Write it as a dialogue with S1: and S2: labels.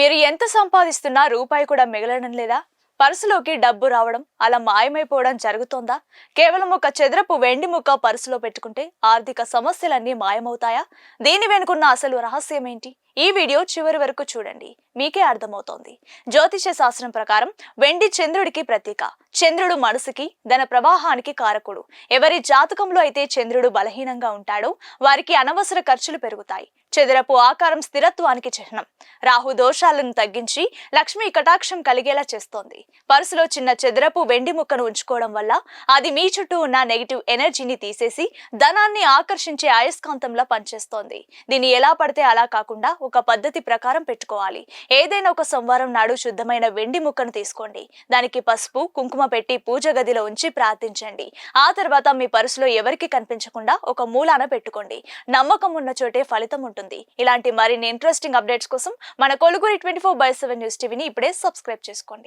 S1: మీరు ఎంత సంపాదిస్తున్నా రూపాయి కూడా మిగలడం లేదా? పర్సులోకి డబ్బు రావడం అలా మాయమైపోవడం జరుగుతోందా? కేవలం ఒక చదరపు వెండి ముక్క పర్సులో పెట్టుకుంటే ఆర్థిక సమస్యలన్నీ మాయమవుతాయా? దీని వెనుకున్న అసలు రహస్యం ఏంటి? ఈ వీడియో చివరి వరకు చూడండి, మీకే అర్థమవుతోంది. జ్యోతిష శాస్త్రం ప్రకారం వెండి చంద్రుడికి ప్రతీక. చంద్రుడు మనసుకి, ధన ప్రవాహానికి కారకుడు. ఎవరి జాతకంలో అయితే చంద్రుడు బలహీనంగా ఉంటాడో వారికి అనవసర ఖర్చులు పెరుగుతాయి. చదరపు ఆకారం స్థిరత్వానికి చిహ్నం. రాహు దోషాలను తగ్గించి లక్ష్మీ కటాక్షం కలిగేలా చేస్తోంది. పర్సులో చిన్న చదరపు వెండి ముక్కను ఉంచుకోవడం వల్ల అది మీ చుట్టూ ఉన్న నెగిటివ్ ఎనర్జీని తీసేసి ధనాన్ని ఆకర్షించే అయస్కాంతంలా పనిచేస్తోంది. దీన్ని ఎలా పడితే అలా కాకుండా ఒక పద్ధతి ప్రకారం పెట్టుకోవాలి. ఏదైనా ఒక సోమవారం నాడు శుద్ధమైన వెండి ముక్కను తీసుకోండి. దానికి పసుపు, కుంకుమ పెట్టి పూజ గదిలో ఉంచి ప్రార్థించండి. ఆ తర్వాత మీ పర్సులో ఎవరికి కనిపించకుండా ఒక మూలాన పెట్టుకోండి. నమ్మకం ఉన్న చోటే ఫలితం ఉంటుంది. ఇలాంటి మరిన్ని ఇంట్రెస్టింగ్ అప్డేట్స్ కోసం మన కొలుగురి 24/7 న్యూస్ టీవీని ఇప్పుడే సబ్స్క్రైబ్ చేసుకోండి.